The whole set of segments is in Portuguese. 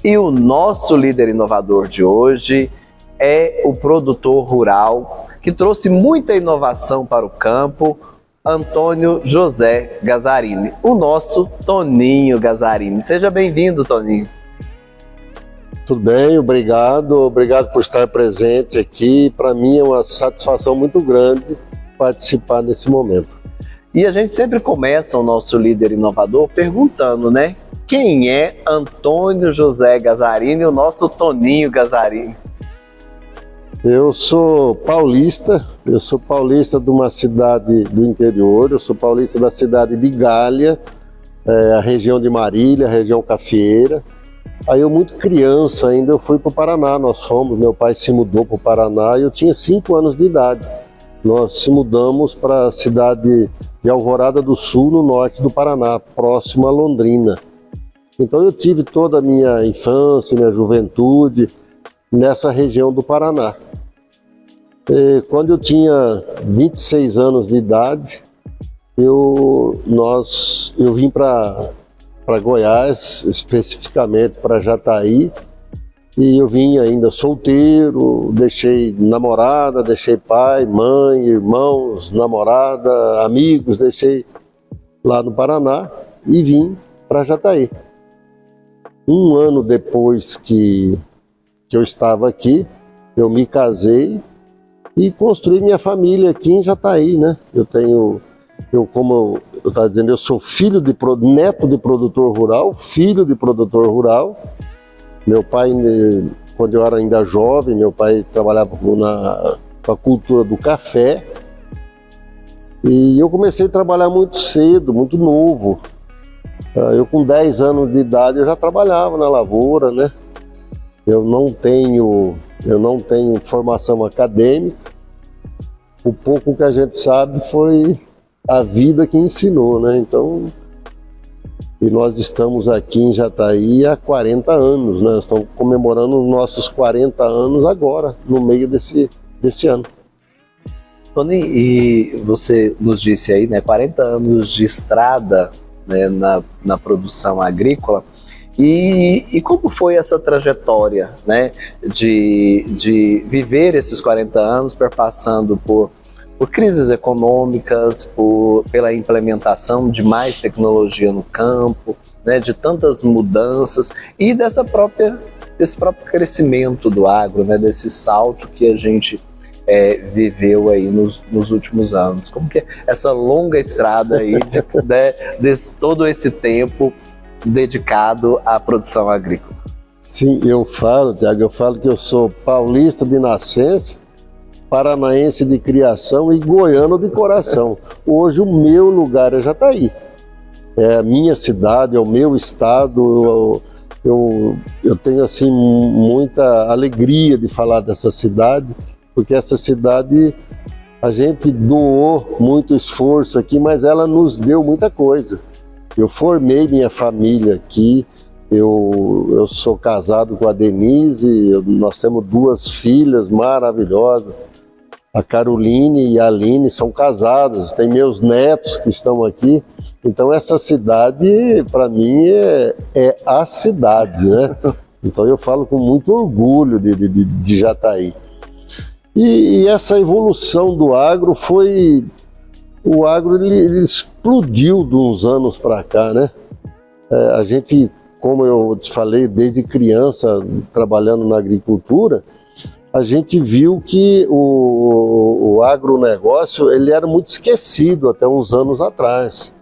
E o nosso líder inovador de hoje é o produtor rural que trouxe muita inovação para o campo, Antônio José Gazzarini, o nosso Toninho Gazzarini. Seja bem-vindo, Toninho. Tudo bem, obrigado por estar presente aqui. Para mim é uma satisfação muito grande participar nesse momento. E a gente sempre começa o nosso líder inovador perguntando, né? Quem é Antônio José Gazzarini, o nosso Toninho Gazzarini? Eu sou paulista de uma cidade do interior, eu sou paulista da cidade de Galha, a região de Marília, a região cafeeira. Aí eu, muito criança ainda, eu fui para o Paraná, meu pai se mudou para o Paraná e eu tinha 5 anos de idade. Nós se mudamos para a cidade de Alvorada do Sul, no norte do Paraná, próximo a Londrina. Então eu tive toda a minha infância, minha juventude nessa região do Paraná. E quando eu tinha 26 anos de idade, eu vim para Goiás, especificamente para Jataí, e eu vim ainda solteiro, deixei namorada, deixei pai, mãe, irmãos, namorada, amigos, deixei lá no Paraná e vim para Jataí. Um ano depois que eu estava aqui, eu me casei e construí minha família aqui em Jataí, né? Como eu estava dizendo, eu sou neto de produtor rural, filho de produtor rural. Meu pai, quando eu era ainda jovem, meu pai trabalhava com a cultura do café. E eu comecei a trabalhar muito cedo, muito novo. Eu com 10 anos de idade eu já trabalhava na lavoura, né? Eu não tenho formação acadêmica. O pouco que a gente sabe foi a vida que ensinou, né? Então, e nós estamos aqui em Jataí há 40 anos, né? Estamos comemorando os nossos 40 anos agora, no meio desse ano. Tony, e você nos disse aí, né, 40 anos de estrada, né, na produção agrícola. E como foi essa trajetória, né, de viver esses 40 anos, perpassando por crises econômicas, pela implementação de mais tecnologia no campo, né, de tantas mudanças e desse próprio crescimento do agro, né, desse salto que a gente viveu aí nos últimos anos? Como que é essa longa estrada aí desse todo esse tempo dedicado à produção agrícola? Sim, Tiago, eu falo que eu sou paulista de nascença, paranaense de criação e goiano de coração. Hoje o meu lugar é Jataí. É a minha cidade, é o meu estado. Eu tenho assim muita alegria de falar dessa cidade, porque essa cidade a gente doou muito esforço aqui, mas ela nos deu muita coisa. Eu formei minha família aqui, eu sou casado com a Denise, nós temos 2 filhas maravilhosas, a Caroline e a Aline são casadas, tem meus netos que estão aqui. Então essa cidade, para mim, é a cidade, né? Então eu falo com muito orgulho de Jataí. E essa evolução do agro o agro ele explodiu de uns anos para cá, né? A gente, como eu te falei, desde criança, trabalhando na agricultura, a gente viu que o agronegócio ele era muito esquecido até uns anos atrás.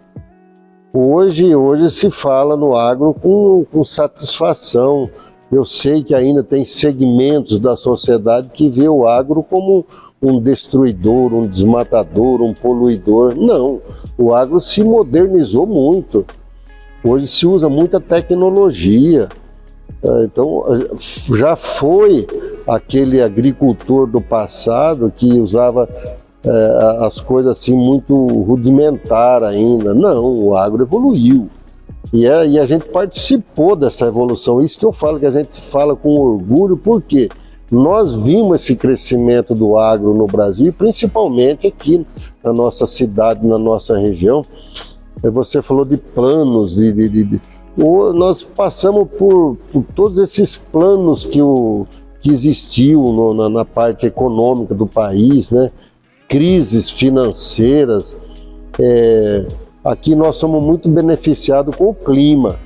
Hoje se fala no agro com satisfação. Eu sei que ainda tem segmentos da sociedade que vê o agro como um destruidor, um desmatador, um poluidor. Não, o agro se modernizou muito. Hoje se usa muita tecnologia. Então já foi aquele agricultor do passado que usava as coisas assim muito rudimentar ainda. Não, o agro evoluiu. E a gente participou dessa evolução. Isso que eu falo, que a gente fala com orgulho, porque nós vimos esse crescimento do agro no Brasil, e principalmente aqui na nossa cidade, na nossa região. Você falou de planos, Nós passamos por todos esses planos que existiu na parte econômica do país, né? Crises financeiras. Aqui nós somos muito beneficiados com o clima.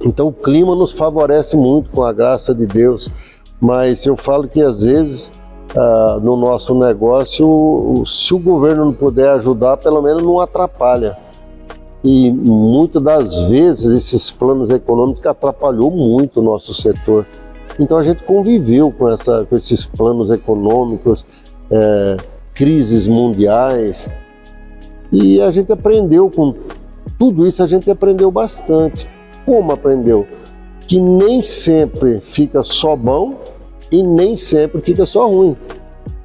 Então o clima nos favorece muito, com a graça de Deus. Mas eu falo que às vezes no nosso negócio, se o governo não puder ajudar, pelo menos não atrapalha. E muitas das vezes esses planos econômicos atrapalhou muito o nosso setor. Então a gente conviveu com esses planos econômicos, crises mundiais, e a gente aprendeu com tudo isso, a gente aprendeu bastante. Como aprendeu? Que nem sempre fica só bom e nem sempre fica só ruim.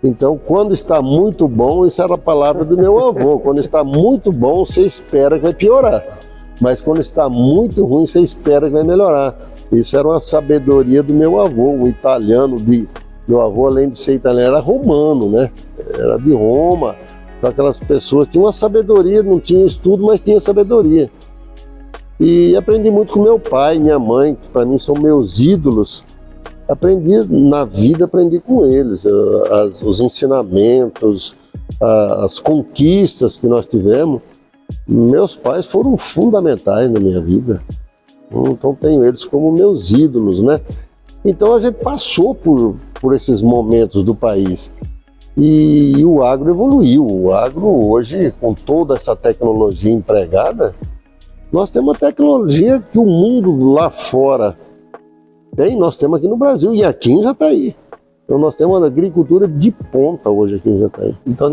Então, quando está muito bom, isso era a palavra do meu avô, quando está muito bom, você espera que vai piorar. Mas quando está muito ruim, você espera que vai melhorar. Isso era uma sabedoria do meu avô, o italiano. Meu avô, além de ser italiano, era romano, né? Era de Roma. Então, aquelas pessoas tinham uma sabedoria, não tinha estudo, mas tinha sabedoria. E aprendi muito com meu pai, minha mãe, que para mim são meus ídolos. Aprendi na vida, aprendi com eles, os ensinamentos, as conquistas que nós tivemos. Meus pais foram fundamentais na minha vida, então tenho eles como meus ídolos, né? Então a gente passou por esses momentos do país e o agro evoluiu. O agro hoje, com toda essa tecnologia empregada, nós temos uma tecnologia que o mundo lá fora nós temos aqui no Brasil, e aqui em Jataí. Então nós temos uma agricultura de ponta hoje aqui em Jataí. Então,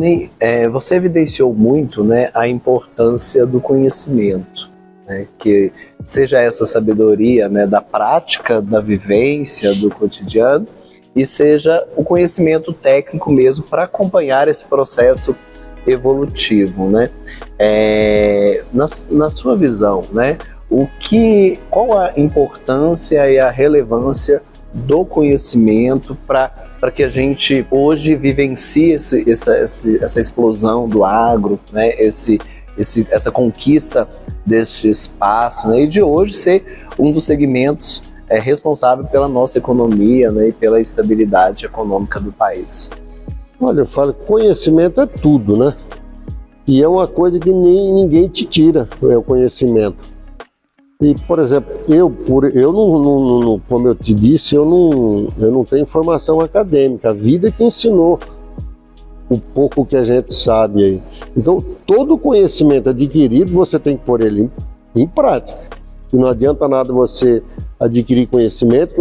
você evidenciou muito, né, a importância do conhecimento, né, que seja essa sabedoria, né, da prática, da vivência, do cotidiano, e seja o conhecimento técnico mesmo para acompanhar esse processo evolutivo, né? Na sua visão, né, qual a importância e a relevância do conhecimento para que a gente hoje vivencie essa explosão do agro, né? Essa conquista deste espaço, né? E de hoje ser um dos segmentos responsável pela nossa economia, né? E pela estabilidade econômica do país. Olha, eu falo, conhecimento é tudo, né? E é uma coisa que ninguém te tira, é o conhecimento. E, por exemplo, eu não, como eu te disse, eu não tenho formação acadêmica. A vida que ensinou o pouco que a gente sabe aí. Então, todo conhecimento adquirido, você tem que pôr ele em prática. E não adianta nada você adquirir conhecimento,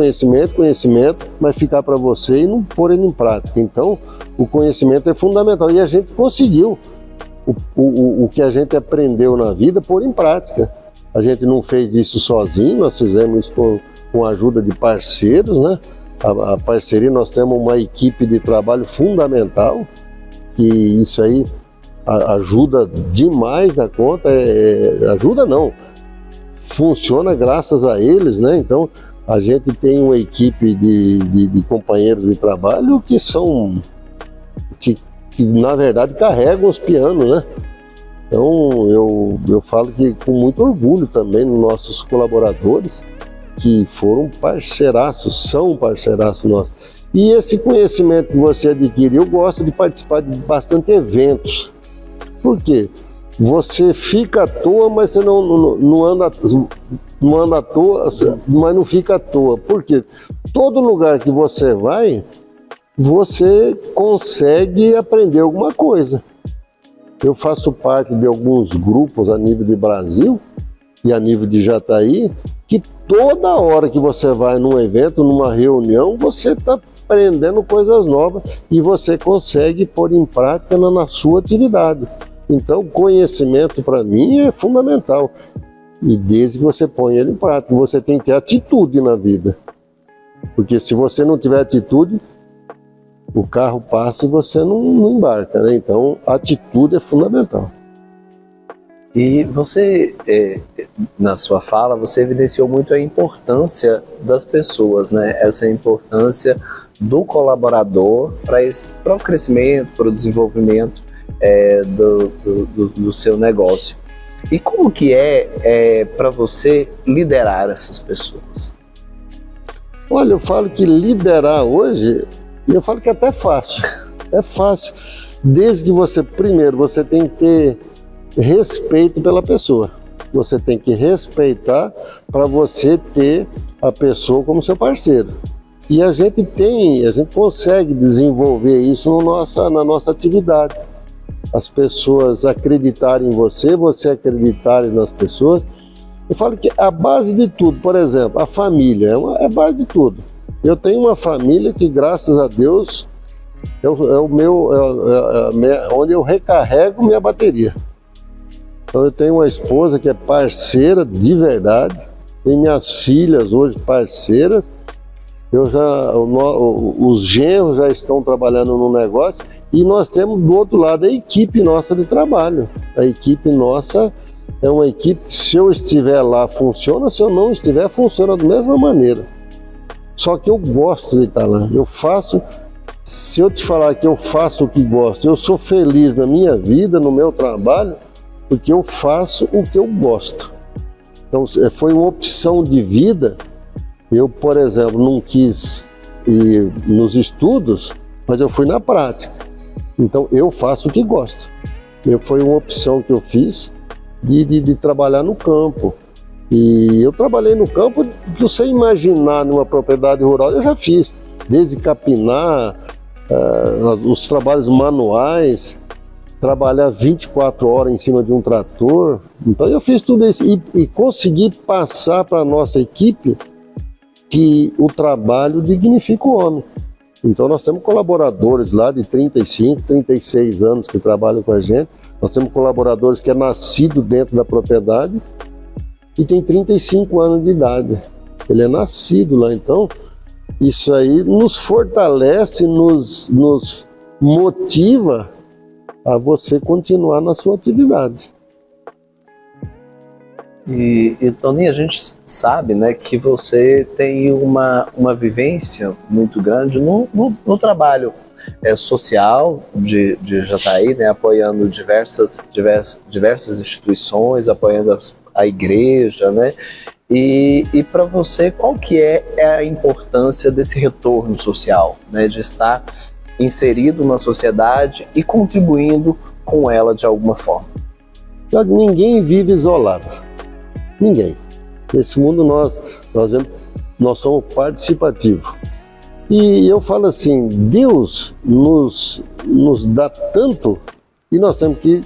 mas ficar para você e não pôr ele em prática. Então, o conhecimento é fundamental. E a gente conseguiu o que a gente aprendeu na vida pôr em prática. A gente não fez isso sozinho, nós fizemos isso com a ajuda de parceiros, né? A parceria, nós temos uma equipe de trabalho fundamental, que isso aí ajuda demais da conta, ajuda não, funciona graças a eles, né? Então a gente tem uma equipe de companheiros de trabalho que na verdade carregam os pianos, né? Então eu falo que com muito orgulho também nos nossos colaboradores, que foram parceiraços, são parceiraços nossos. E esse conhecimento que você adquiriu, eu gosto de participar de bastante eventos. Por quê? Você fica à toa, mas você não anda à toa, mas não fica à toa. Por quê? Todo lugar que você vai, você consegue aprender alguma coisa. Eu faço parte de alguns grupos a nível de Brasil e a nível de Jataí, que toda hora que você vai num evento, numa reunião, você está aprendendo coisas novas e você consegue pôr em prática na sua atividade. Então, conhecimento para mim é fundamental. E desde que você põe ele em prática, você tem que ter atitude na vida. Porque se você não tiver atitude, o carro passa e você não embarca, né? Então, atitude é fundamental. E você, na sua fala, você evidenciou muito a importância das pessoas, né? Essa importância do colaborador para o crescimento, para o desenvolvimento do seu negócio. E como que é para você liderar essas pessoas? Olha, eu falo que liderar hoje, eu falo que é até fácil. É fácil. Desde que você, primeiro, você tem que ter respeito pela pessoa. Você tem que respeitar para você ter a pessoa como seu parceiro. E a gente consegue desenvolver isso na nossa atividade. As pessoas acreditarem em você, você acreditar nas pessoas. Eu falo que a base de tudo, por exemplo, a família é a base de tudo. Eu tenho uma família que, graças a Deus, onde eu recarrego minha bateria. Então eu tenho uma esposa que é parceira de verdade, tenho minhas filhas hoje parceiras, os genros já estão trabalhando no negócio e nós temos do outro lado a equipe nossa de trabalho. A equipe nossa é uma equipe que, se eu estiver lá, funciona, se eu não estiver, funciona da mesma maneira. Só que eu gosto de estar lá, eu faço. Se eu te falar que eu faço o que gosto, eu sou feliz na minha vida, no meu trabalho, porque eu faço o que eu gosto. Então, foi uma opção de vida. Eu, por exemplo, não quis ir nos estudos, mas eu fui na prática. Então, eu faço o que gosto. Foi uma opção que eu fiz de trabalhar no campo. E eu trabalhei no campo que você imaginar numa propriedade rural, eu já fiz. Desde capinar, os trabalhos manuais, trabalhar 24 horas em cima de um trator. Então eu fiz tudo isso e consegui passar para a nossa equipe que o trabalho dignifica o homem. Então nós temos colaboradores lá de 35, 36 anos que trabalham com a gente. Nós temos colaboradores que é nascido dentro da propriedade e tem 35 anos de idade. Ele é nascido lá, então isso aí nos fortalece, nos motiva a você continuar na sua atividade. E Toninho, a gente sabe, né, que você tem uma vivência muito grande no trabalho social de Jataí, né, apoiando diversas instituições, apoiando a igreja, né? E para você, qual que é a importância desse retorno social, né, de estar inserido na sociedade e contribuindo com ela de alguma forma? Ninguém vive isolado. Ninguém. Nesse mundo nós somos participativos. E eu falo assim, Deus nos dá tanto e nós temos que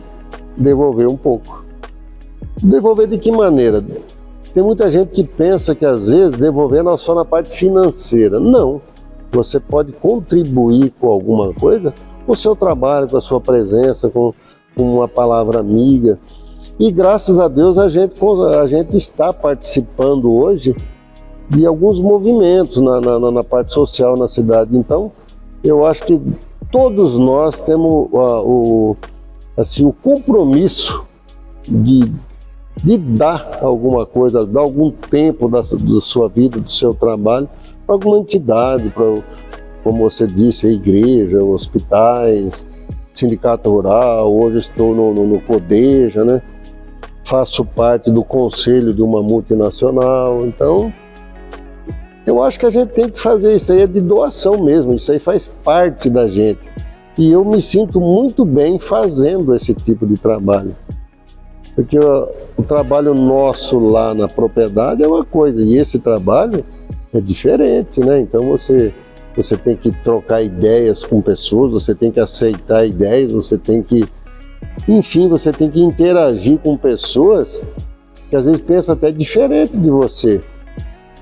devolver um pouco. Devolver de que maneira? Tem muita gente que pensa que às vezes devolver é só na parte financeira. Não. Você pode contribuir com alguma coisa, com o seu trabalho, com a sua presença, com uma palavra amiga. E graças a Deus a gente está participando hoje de alguns movimentos na parte social na cidade. Então, eu acho que todos nós temos o compromisso de dar alguma coisa, dar algum tempo da sua vida, do seu trabalho, para alguma entidade, como você disse, a igreja, hospitais, sindicato rural. Hoje estou no Codeja, né? Faço parte do conselho de uma multinacional. Então, eu acho que a gente tem que fazer isso aí, é de doação mesmo, isso aí faz parte da gente. E eu me sinto muito bem fazendo esse tipo de trabalho. Porque o trabalho nosso lá na propriedade é uma coisa, e esse trabalho é diferente, né? Então você tem que trocar ideias com pessoas, você tem que aceitar ideias, você tem que interagir com pessoas que às vezes pensam até diferente de você.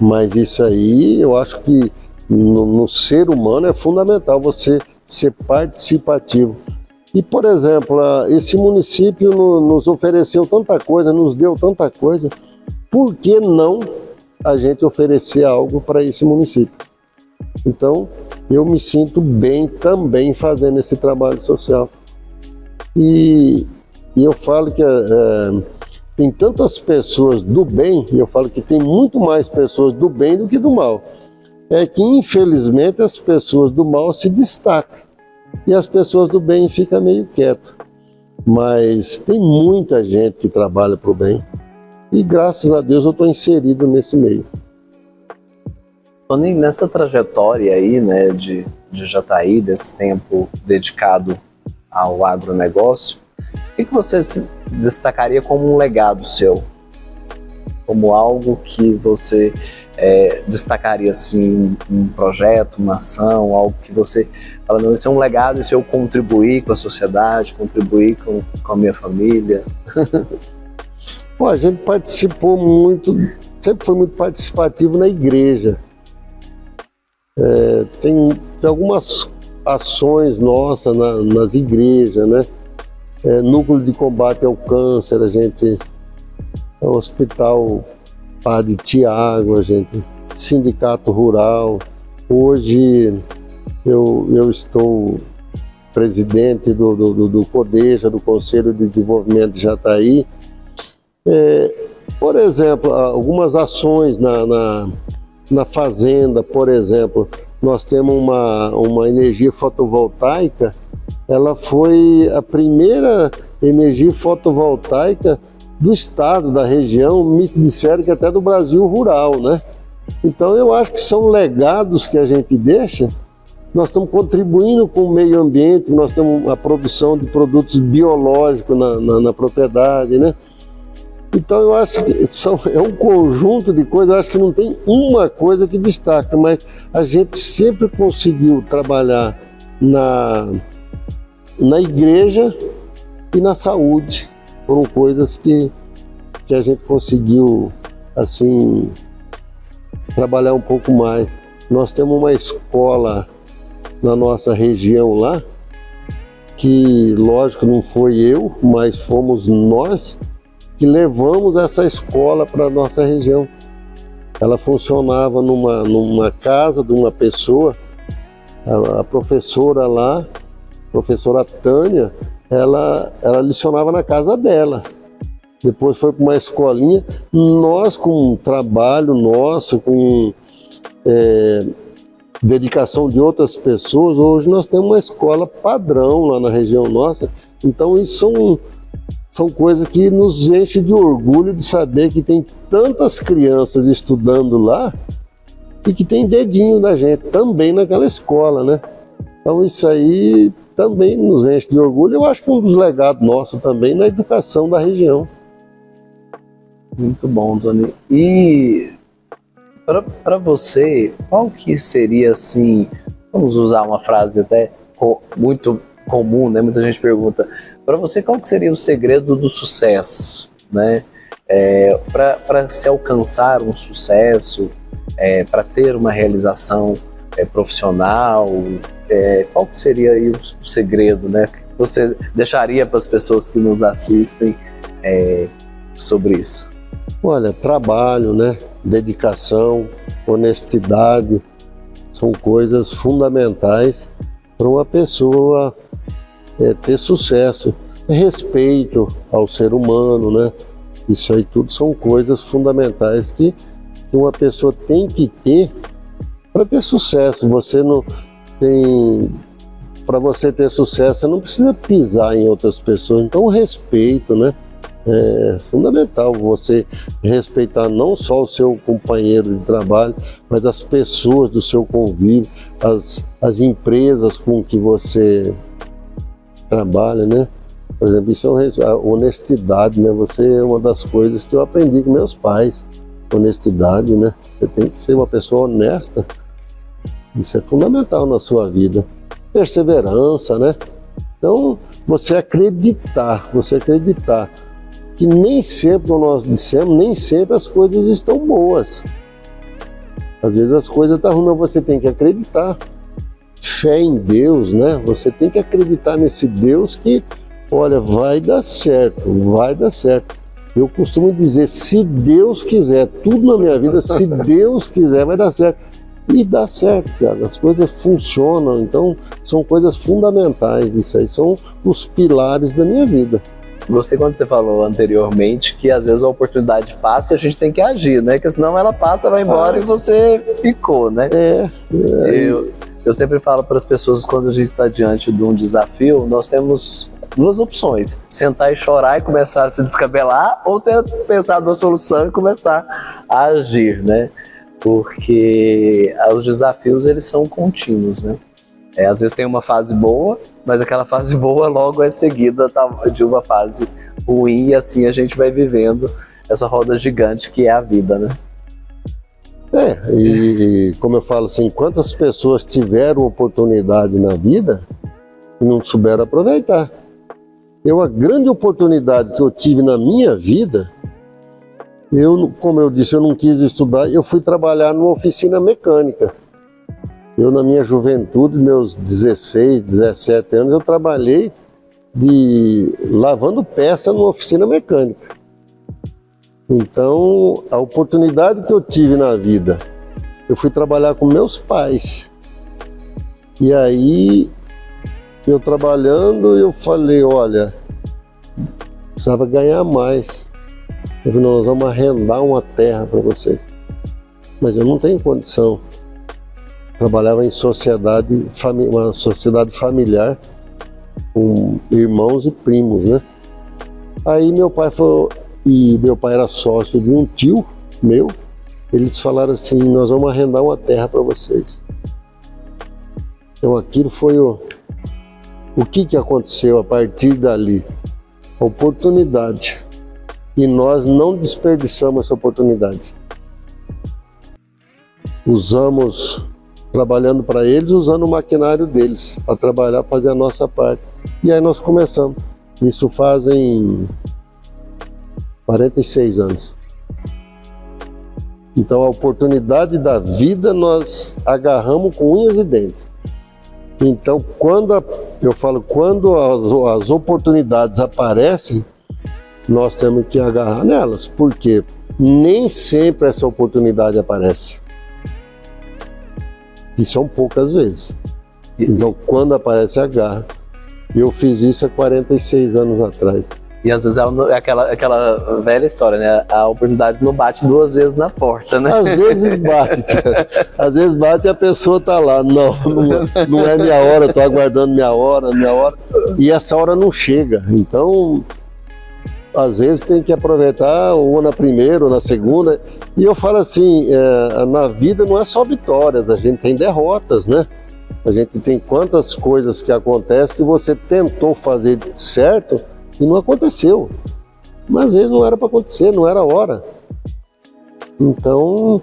Mas isso aí, eu acho que no ser humano é fundamental você ser participativo. E, por exemplo, esse município nos ofereceu tanta coisa, nos deu tanta coisa, por que não a gente oferecer algo para esse município? Então, eu me sinto bem também fazendo esse trabalho social. E eu falo que tem tantas pessoas do bem, e eu falo que tem muito mais pessoas do bem do que do mal. É que, infelizmente, as pessoas do mal se destacam. E as pessoas do bem ficam meio quietas. mas tem muita gente que trabalha para o bem e graças a Deus eu estou inserido nesse meio. Toninho, nessa trajetória aí, né, de Jataí, desse tempo dedicado ao agronegócio, o que você se destacaria como um legado seu? Como algo que você destacaria, assim, um projeto, uma ação, algo que você fala, não, isso é um legado, isso eu contribuir com a sociedade, contribuir com a minha família? Bom, a gente participou muito, sempre foi muito participativo na igreja. Tem algumas ações nossas nas igrejas, né? Núcleo de combate ao câncer, a gente, Hospital Padre Tiago, a gente, Sindicato Rural. Hoje eu estou presidente do CODEJA, do Conselho de Desenvolvimento de Jataí. Por exemplo, algumas ações na fazenda, por exemplo, nós temos uma energia fotovoltaica. Ela foi a primeira energia fotovoltaica do estado, da região, me disseram que até do Brasil rural, né? Então eu acho que são legados que a gente deixa. Nós estamos contribuindo com o meio ambiente, nós temos a produção de produtos biológicos na propriedade, né? Então eu acho que é um conjunto de coisas, eu acho que não tem uma coisa que destaca, mas a gente sempre conseguiu trabalhar na igreja e na saúde. Foram coisas que a gente conseguiu, assim, trabalhar um pouco mais. Nós temos uma escola na nossa região lá, que lógico não foi eu, mas fomos nós que levamos essa escola para a nossa região. Ela funcionava numa casa de uma pessoa, a professora lá, a professora Tânia, ela lecionava na casa dela. Depois foi para uma escolinha. Nós, com trabalho nosso, com dedicação de outras pessoas, hoje nós temos uma escola padrão lá na região nossa. Então isso são coisas que nos enchem de orgulho de saber que tem tantas crianças estudando lá e que tem dedinho da gente também naquela escola, né? Então isso aí também nos enche de orgulho. Eu acho que um dos legados nossos também na educação da região. Muito bom, Tony. E para você, qual que seria, assim, vamos usar uma frase até muito comum, né? Muita gente pergunta, para você, qual que seria o segredo do sucesso, né? Para se alcançar um sucesso, para ter uma realização profissional, qual que seria aí o segredo, né? Que você deixaria para as pessoas que nos assistem sobre isso? Olha, trabalho, né? Dedicação, honestidade, são coisas fundamentais para uma pessoa ter sucesso. Respeito ao ser humano, né? Isso aí tudo são coisas fundamentais que uma pessoa tem que ter para ter sucesso. Você não tem... Para você ter sucesso, você não precisa pisar em outras pessoas. Então, o respeito, né? É fundamental você respeitar não só o seu companheiro de trabalho, mas as pessoas do seu convívio, as empresas com que você trabalha, né? Por exemplo, isso é a honestidade, né? Você é uma das coisas que eu aprendi com meus pais. Honestidade, né? Você tem que ser uma pessoa honesta. Isso é fundamental na sua vida. Perseverança, né? Então, você acreditar que nem sempre, como nós dissemos, nem sempre as coisas estão boas. Às vezes as coisas estão ruins, mas você tem que acreditar. Fé em Deus, né? Você tem que acreditar nesse Deus que, olha, vai dar certo, vai dar certo. Eu costumo dizer, se Deus quiser, tudo na minha vida, se Deus quiser, vai dar certo. E dá certo, cara. As coisas funcionam, então são coisas fundamentais. Isso aí são os pilares da minha vida. Gostei quando você falou anteriormente que às vezes a oportunidade passa e a gente tem que agir, né? Porque senão ela passa, vai embora e você ficou, né? Eu sempre falo para as pessoas, quando a gente está diante de um desafio, nós temos duas opções: sentar e chorar e começar a se descabelar, ou ter pensado na solução e começar a agir, né? Porque os desafios, eles são contínuos, né? Às vezes tem uma fase boa, mas aquela fase boa logo é seguida de uma fase ruim, e assim a gente vai vivendo essa roda gigante que é a vida, né? E como eu falo assim, quantas pessoas tiveram oportunidade na vida e não souberam aproveitar. A grande oportunidade que eu tive na minha vida, como eu disse, eu não quis estudar, eu fui trabalhar numa oficina mecânica. Na minha juventude, meus 16, 17 anos, eu trabalhei lavando peça numa oficina mecânica. Então, a oportunidade que eu tive na vida, eu fui trabalhar com meus pais. E aí, eu trabalhando, eu falei, olha, precisava ganhar mais. Eu falei, nós vamos arrendar uma terra para vocês. Mas eu não tenho condição. Trabalhava em uma sociedade familiar, com irmãos e primos, né? Aí meu pai falou, e meu pai era sócio de um tio meu, eles falaram assim, nós vamos arrendar uma terra para vocês. Então aquilo foi o que aconteceu a partir dali? A oportunidade. E nós não desperdiçamos essa oportunidade. Trabalhando para eles, usando o maquinário deles, para trabalhar, fazer a nossa parte. E aí nós começamos. Isso fazem 46 anos. Então a oportunidade da vida nós agarramos com unhas e dentes. Então quando as oportunidades aparecem, nós temos que agarrar nelas, porque nem sempre essa oportunidade aparece. E são poucas vezes. Então, quando aparece, agarra. Eu fiz isso há 46 anos atrás. E às vezes é aquela velha história, né? A oportunidade não bate duas vezes na porta, né? Às vezes bate. Às vezes bate e a pessoa tá lá. Não é minha hora, eu tô aguardando minha hora. E essa hora não chega. Então, às vezes tem que aproveitar ou na primeira ou na segunda. E eu falo assim, na vida não é só vitórias, a gente tem derrotas, né? A gente tem quantas coisas que acontecem que você tentou fazer certo e não aconteceu. Mas às vezes não era para acontecer, não era a hora. Então,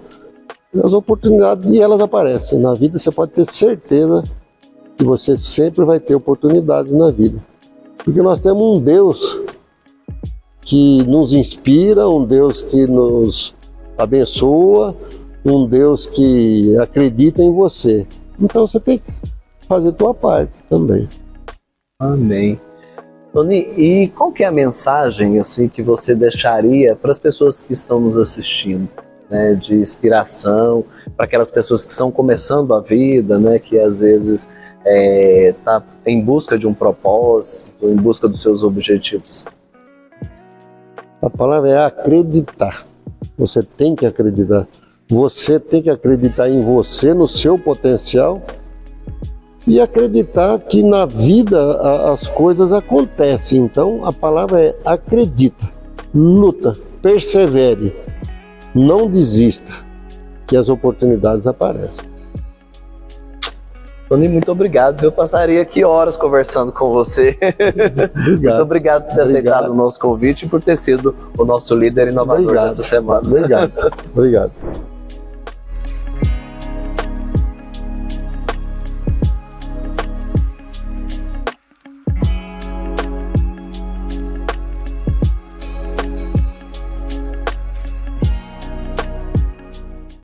as oportunidades, e elas aparecem. Na vida você pode ter certeza que você sempre vai ter oportunidades na vida. Porque nós temos um Deus que nos inspira, um Deus que nos abençoa, um Deus que acredita em você. Então você tem que fazer a tua parte também. Amém. Tony, e qual que é a mensagem assim, que você deixaria para as pessoas que estão nos assistindo, né, de inspiração, para aquelas pessoas que estão começando a vida, né, que às vezes tá em busca de um propósito, em busca dos seus objetivos? A palavra é acreditar. Você tem que acreditar. Você tem que acreditar em você, no seu potencial, e acreditar que na vida as coisas acontecem. Então a palavra é acredita, luta, persevere, não desista, que as oportunidades aparecem. Tony, muito obrigado. Eu passaria aqui horas conversando com você. Obrigado. Muito obrigado por ter aceitado o nosso convite e por ter sido o nosso líder inovador dessa semana. Obrigado.